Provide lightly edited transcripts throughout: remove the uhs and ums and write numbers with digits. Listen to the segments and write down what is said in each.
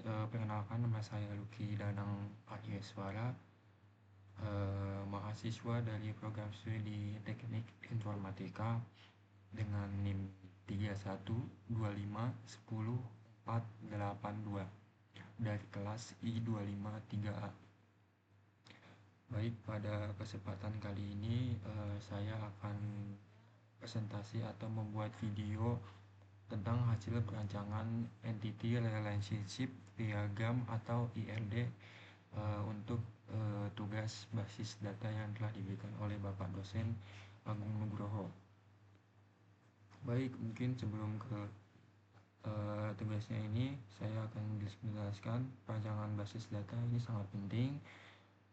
Perkenalkan, nama saya Lucky Danang Aryaswara, mahasiswa dari program studi Teknik Informatika dengan NIM 312510482 dari kelas I253A. Baik, pada kesempatan kali ini saya akan presentasi atau membuat video tentang hasil perancangan Entity Relationship Diagram atau IRD untuk tugas basis data yang telah diberikan oleh Bapak dosen Agung Nugroho. Baik, mungkin sebelum ke tugasnya ini, saya akan menjelaskan perancangan basis data ini sangat penting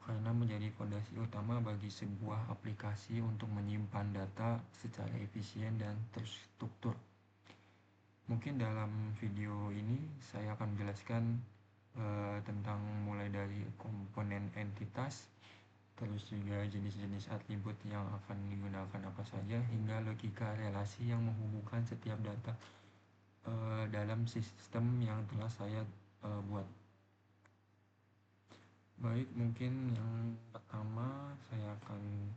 karena menjadi fondasi utama bagi sebuah aplikasi untuk menyimpan data secara efisien dan terstruktur. Mungkin dalam video ini saya akan menjelaskan tentang mulai dari komponen entitas, terus juga jenis-jenis atribut yang akan digunakan apa saja, hingga logika relasi yang menghubungkan setiap data dalam sistem yang telah saya buat. Baik, mungkin yang pertama saya akan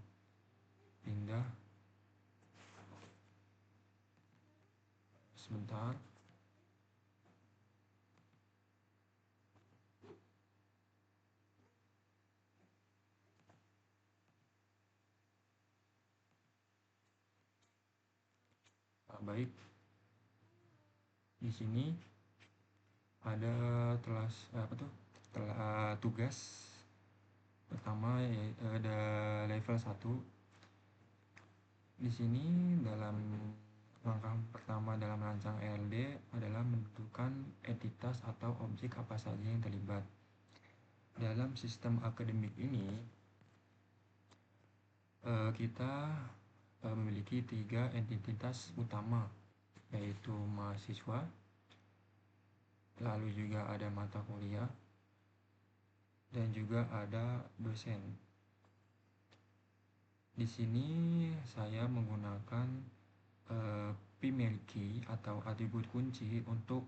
pindah sebentar. Baik, di sini ada tugas pertama, yaitu ada level 1. Di sini dalam langkah pertama dalam merancang ELD adalah menentukan entitas atau objek apa saja yang terlibat. Dalam sistem akademik ini kita memiliki 3 entitas utama, yaitu mahasiswa, lalu juga ada mata kuliah, dan juga ada dosen. Di sini saya menggunakan primary key atau atribut kunci untuk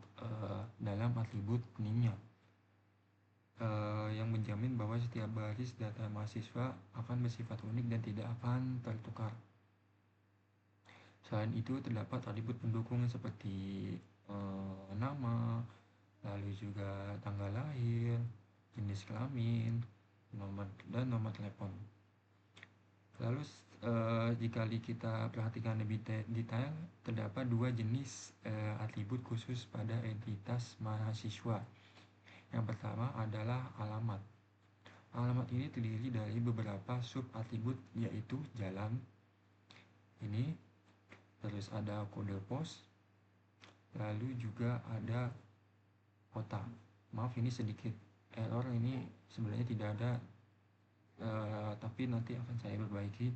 dalam atribut NIM-nya, yang menjamin bahwa setiap baris data mahasiswa akan bersifat unik dan tidak akan tertukar. Selain itu, terdapat atribut pendukung seperti nama, lalu juga tanggal lahir, jenis kelamin, dan nomor telepon. Lalu jika kita perhatikan lebih detail, terdapat 2 jenis atribut khusus pada entitas mahasiswa. Yang pertama adalah alamat. Alamat ini terdiri dari beberapa sub atribut, yaitu jalan ini, terus ada kode pos, lalu juga ada kota. Maaf, ini sedikit error, ini sebenarnya tidak ada, tapi nanti akan saya perbaiki.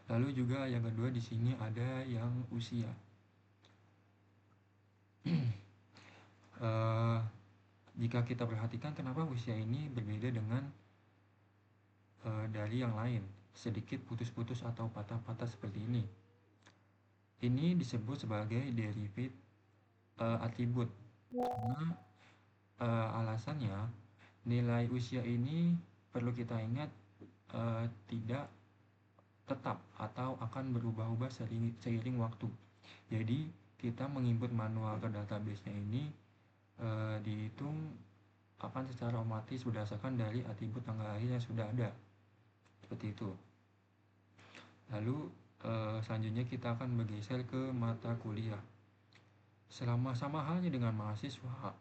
Lalu juga yang kedua di sini ada yang usia. Jika kita perhatikan, kenapa usia ini berbeda dengan dari yang lain, sedikit putus-putus atau patah-patah seperti ini. Ini disebut sebagai derivative atribut. Karena alasannya, nilai usia ini perlu kita ingat tidak tetap atau akan berubah-ubah seiring waktu. Jadi kita menginput manual ke database-nya ini dihitung akan secara otomatis berdasarkan dari atribut tanggal lahir yang sudah ada, seperti itu. Lalu selanjutnya kita akan bergeser ke mata kuliah. Sama halnya dengan mahasiswa,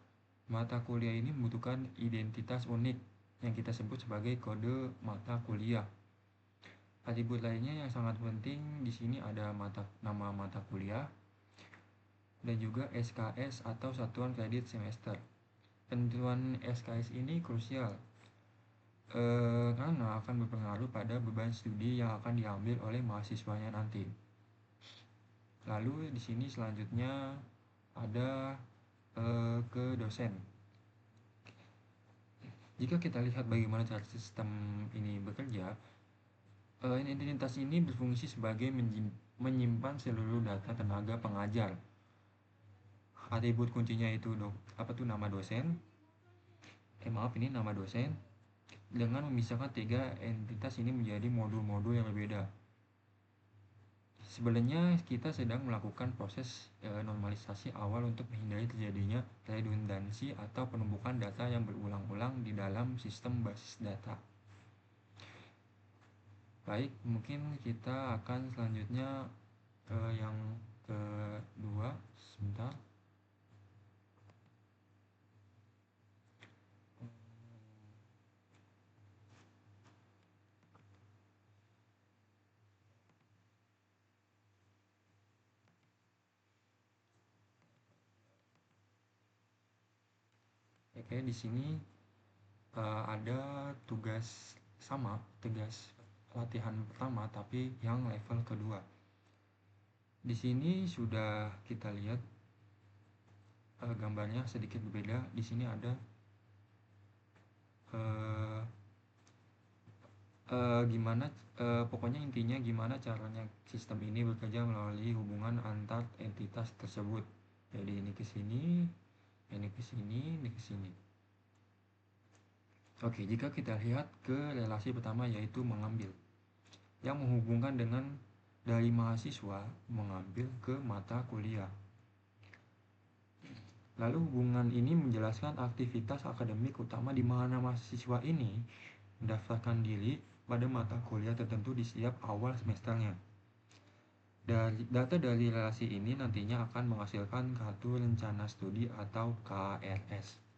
mata kuliah ini membutuhkan identitas unik yang kita sebut sebagai kode mata kuliah. Atribut lainnya yang sangat penting di sini ada nama mata kuliah dan juga SKS atau satuan kredit semester. Penentuan SKS ini krusial karena akan berpengaruh pada beban studi yang akan diambil oleh mahasiswanya nanti. Lalu di sini selanjutnya ada ke dosen. Jika kita lihat bagaimana cara sistem ini bekerja, identitas ini berfungsi sebagai menyimpan seluruh data tenaga pengajar. atribut kuncinya itu nama dosen. Ini nama dosen dengan memisahkan tiga entitas ini menjadi modul-modul yang berbeda. Sebenarnya kita sedang melakukan proses normalisasi awal untuk menghindari terjadinya redundansi atau penumpukan data yang berulang-ulang di dalam sistem basis data. Baik, mungkin kita akan selanjutnya yang kedua. Sebentar. Oke, di sini ada tugas latihan pertama tapi yang level kedua. Di sini sudah kita lihat gambarnya sedikit berbeda. Di sini ada pokoknya intinya gimana caranya sistem ini bekerja melalui hubungan antar entitas tersebut. Jadi ini ke sini, ini ke sini, ini ke sini. Oke, jika kita lihat ke relasi pertama yaitu mengambil, yang menghubungkan dengan dari mahasiswa mengambil ke mata kuliah. Lalu hubungan ini menjelaskan aktivitas akademik utama di mana mahasiswa ini mendaftarkan diri pada mata kuliah tertentu di setiap awal semesternya. Data dari relasi ini nantinya akan menghasilkan kartu rencana studi atau KRS.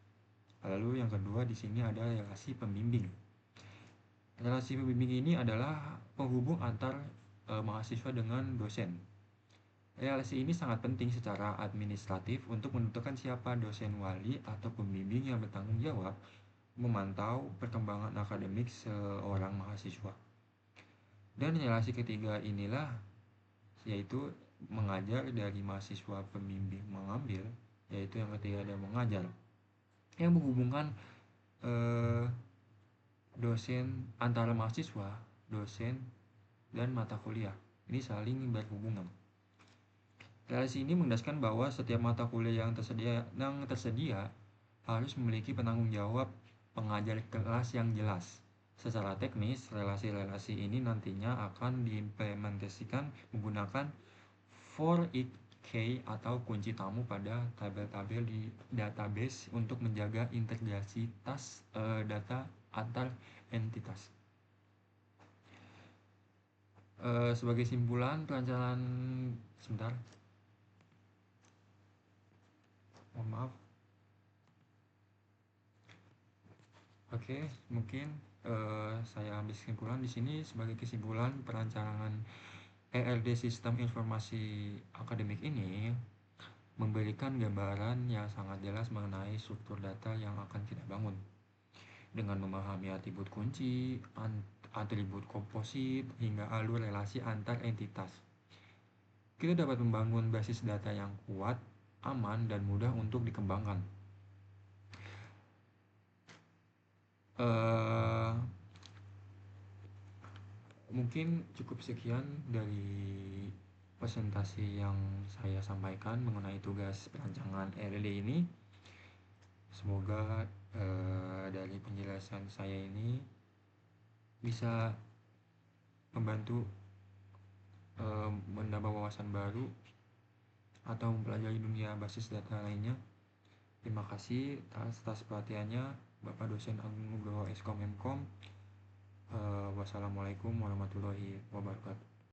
Lalu yang kedua di sini ada relasi pembimbing. Relasi pembimbing ini adalah penghubung antar mahasiswa dengan dosen. Relasi ini sangat penting secara administratif untuk menentukan siapa dosen wali atau pembimbing yang bertanggung jawab memantau perkembangan akademik seorang mahasiswa. Dan relasi ketiga inilah yaitu mengajar dari mahasiswa pembimbing mengambil, yaitu yang ketiga ada mengajar, yang menghubungkan dosen antara mahasiswa, dosen, dan mata kuliah. Ini saling berhubungan. Relasi ini menegaskan bahwa setiap mata kuliah yang tersedia harus memiliki penanggung jawab pengajar kelas yang jelas. Secara teknis, relasi-relasi ini nantinya akan diimplementasikan menggunakan for each key atau kunci tamu pada tabel-tabel di database untuk menjaga integritas data antar entitas. Sebagai simpulan perancangan, sebentar, mohon maaf. Oke, mungkin saya ambil kesimpulan di sini. Sebagai kesimpulan, perancangan ELD Sistem Informasi Akademik ini memberikan gambaran yang sangat jelas mengenai struktur data yang akan kita bangun. Dengan memahami atribut kunci, atribut komposit, hingga alur relasi antar entitas, kita dapat membangun basis data yang kuat, aman, dan mudah untuk dikembangkan. Mungkin cukup sekian dari presentasi yang saya sampaikan mengenai tugas perancangan ELD ini. Semoga dari penjelasan saya ini bisa membantu menambah wawasan baru atau mempelajari dunia basis data lainnya. Terima kasih atas perhatiannya, Bapak Dosen Agung Nugroho Eskom Mkom. Wassalamualaikum warahmatullahi wabarakatuh.